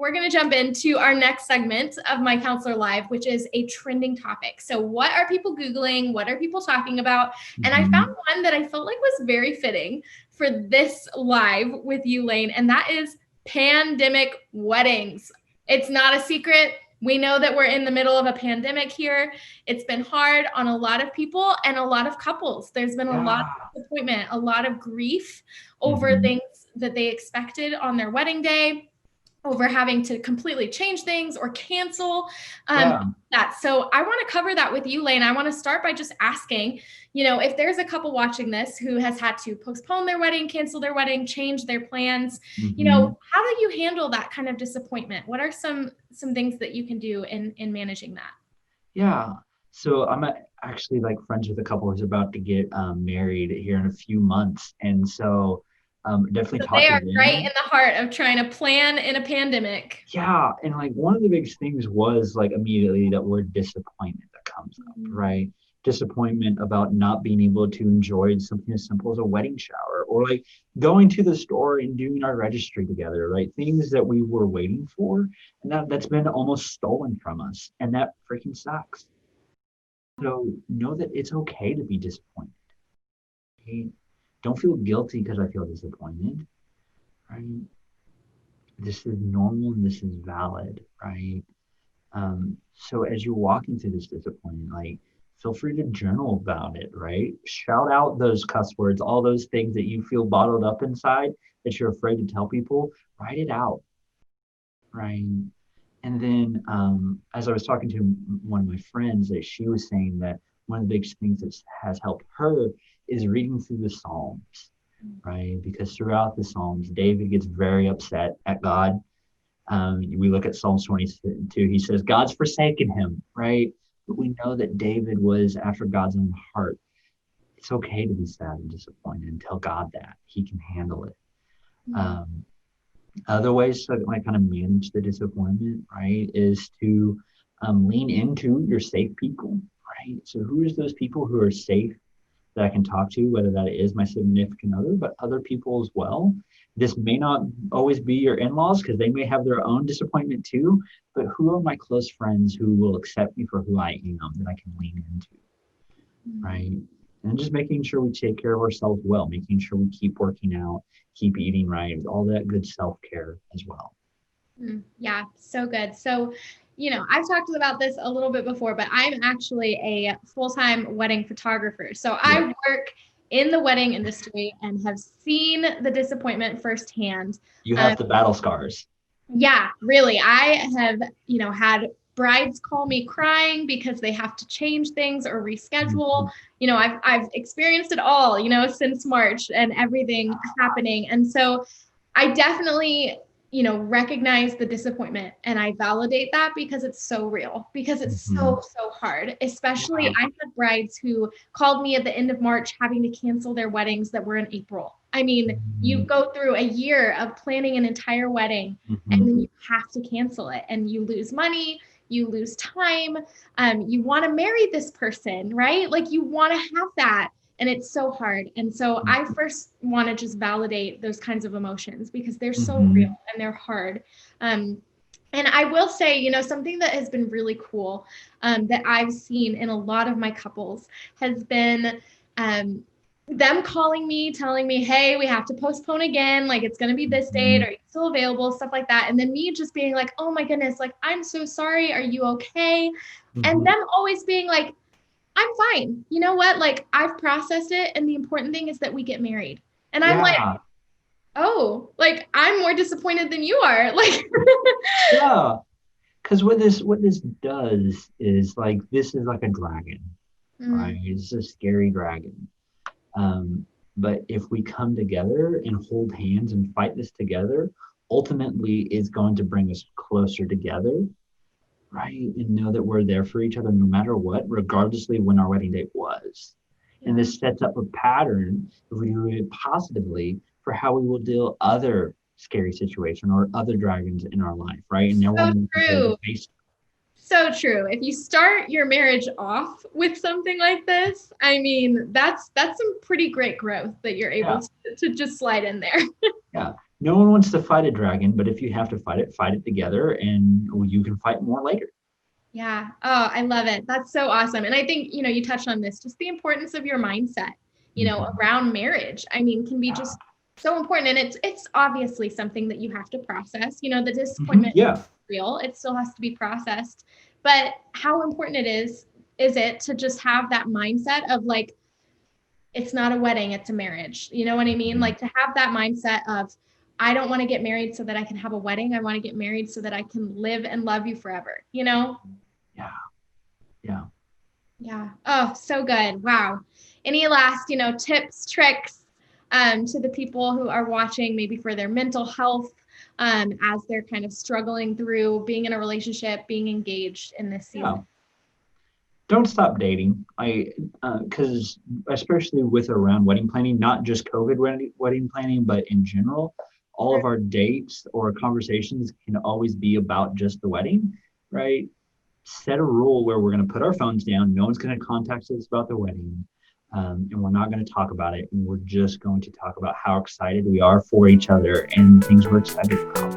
we're going to jump into our next segment of My Counselor Live, which is a trending topic. So what are people Googling? What are people talking about? And I found one that I felt like was very fitting for this live with you, Lane, and that is pandemic weddings. It's not a secret. We know that we're in the middle of a pandemic here. It's been hard on a lot of people and a lot of couples. There's been a lot of disappointment, a lot of grief over things that they expected on their wedding day, over having to completely change things or cancel that. So I want to cover that with you, Lane. I want to start by just asking, if there's a couple watching this who has had to postpone their wedding, cancel their wedding, change their plans, how do you handle that kind of disappointment? What are some things that you can do in managing that? Yeah. So I'm actually like friends with a couple who's about to get married here in a few months. And so definitely talk They to are them. right in the heart of trying to plan in a pandemic. Yeah. And like one of the biggest things was like immediately that word disappointment that comes up, right? Disappointment about not being able to enjoy something as simple as a wedding shower or like going to the store and doing our registry together, right? Things that we were waiting for and that's been almost stolen from us. And that freaking sucks. So know that it's okay to be disappointed. Right? Don't feel guilty because I feel disappointed, right? This is normal and this is valid, right? So as you're walking through this disappointment, like feel free to journal about it, right? Shout out those cuss words, all those things that you feel bottled up inside that you're afraid to tell people, write it out, right? And then as I was talking to one of my friends, that she was saying that one of the big things that has helped her is reading through the Psalms, right? Because throughout the Psalms, David gets very upset at God. We look at Psalms 22, he says, God's forsaken him, right? But we know that David was after God's own heart. It's okay to be sad and disappointed and tell God that he can handle it. Other ways to like kind of manage the disappointment, right, is to lean into your safe people, right? So who is those people who are safe that I can talk to, whether that is my significant other, but other people as well. This may not always be your in-laws because they may have their own disappointment too, but who are my close friends who will accept me for who I am that I can lean into, right? And just making sure we take care of ourselves well, making sure we keep working out, keep eating right, all that good self-care as well. Yeah, so good. So, I've talked about this a little bit before, but I'm actually a full-time wedding photographer. So I work in the wedding industry and have seen the disappointment firsthand. You have the battle scars. Yeah, really. I have, had brides call me crying because they have to change things or reschedule. I've experienced it all, since March and everything happening. And so I definitely, recognize the disappointment and I validate that because it's so real, because it's so hard. Especially I had brides who called me at the end of March having to cancel their weddings that were in April. I mean, you go through a year of planning an entire wedding and then you have to cancel it and you lose money, you lose time. You want to marry this person, right? Like you want to have that. And it's so hard. And so I first want to just validate those kinds of emotions because they're so real and they're hard. And I will say, something that has been really cool that I've seen in a lot of my couples has been them calling me, telling me, hey, we have to postpone again. Like it's going to be this date. Are you still available? Stuff like that. And then me just being like, oh my goodness, like, I'm so sorry. Are you okay? And them always being like, I'm fine. You know what? Like I've processed it. And the important thing is that we get married. And I'm like, oh, like I'm more disappointed than you are. Like, yeah. Because what this does is like, this is like a dragon, right? It's a scary dragon. But if we come together and hold hands and fight this together, ultimately it's going to bring us closer together, right? And know that we're there for each other no matter what, regardlessly when our wedding date was. And this sets up a pattern, if we do it positively, for how we will deal other scary situation or other dragons in our life, right? And so true. So true. If you start your marriage off with something like this, I mean, that's some pretty great growth that you're able to just slide in there. Yeah. No one wants to fight a dragon, but if you have to fight it together, and you can fight more later. Yeah. Oh, I love it. That's so awesome. And I think, you touched on this, just the importance of your mindset, Mhm. around marriage. I mean, can be just so important. And it's obviously something that you have to process. The Mhm. disappointment is Yeah. real. It still has to be processed. But how important is it to just have that mindset of like, it's not a wedding, it's a marriage. You know what I mean? Mhm. Like to have that mindset of, I don't want to get married so that I can have a wedding. I want to get married so that I can live and love you forever. Yeah. Yeah. Yeah. Oh, so good. Wow. Any last, tips, tricks to the people who are watching, maybe for their mental health, as they're kind of struggling through being in a relationship, being engaged in this Yeah. season? Don't stop dating. Because especially with around wedding planning, not just COVID wedding planning, but in general, all Sure. of our dates or conversations can always be about just the wedding, right? Set a rule where we're going to put our phones down. No one's going to contact us about the wedding. And we're not going to talk about it. And we're just going to talk about how excited we are for each other and things we're excited about.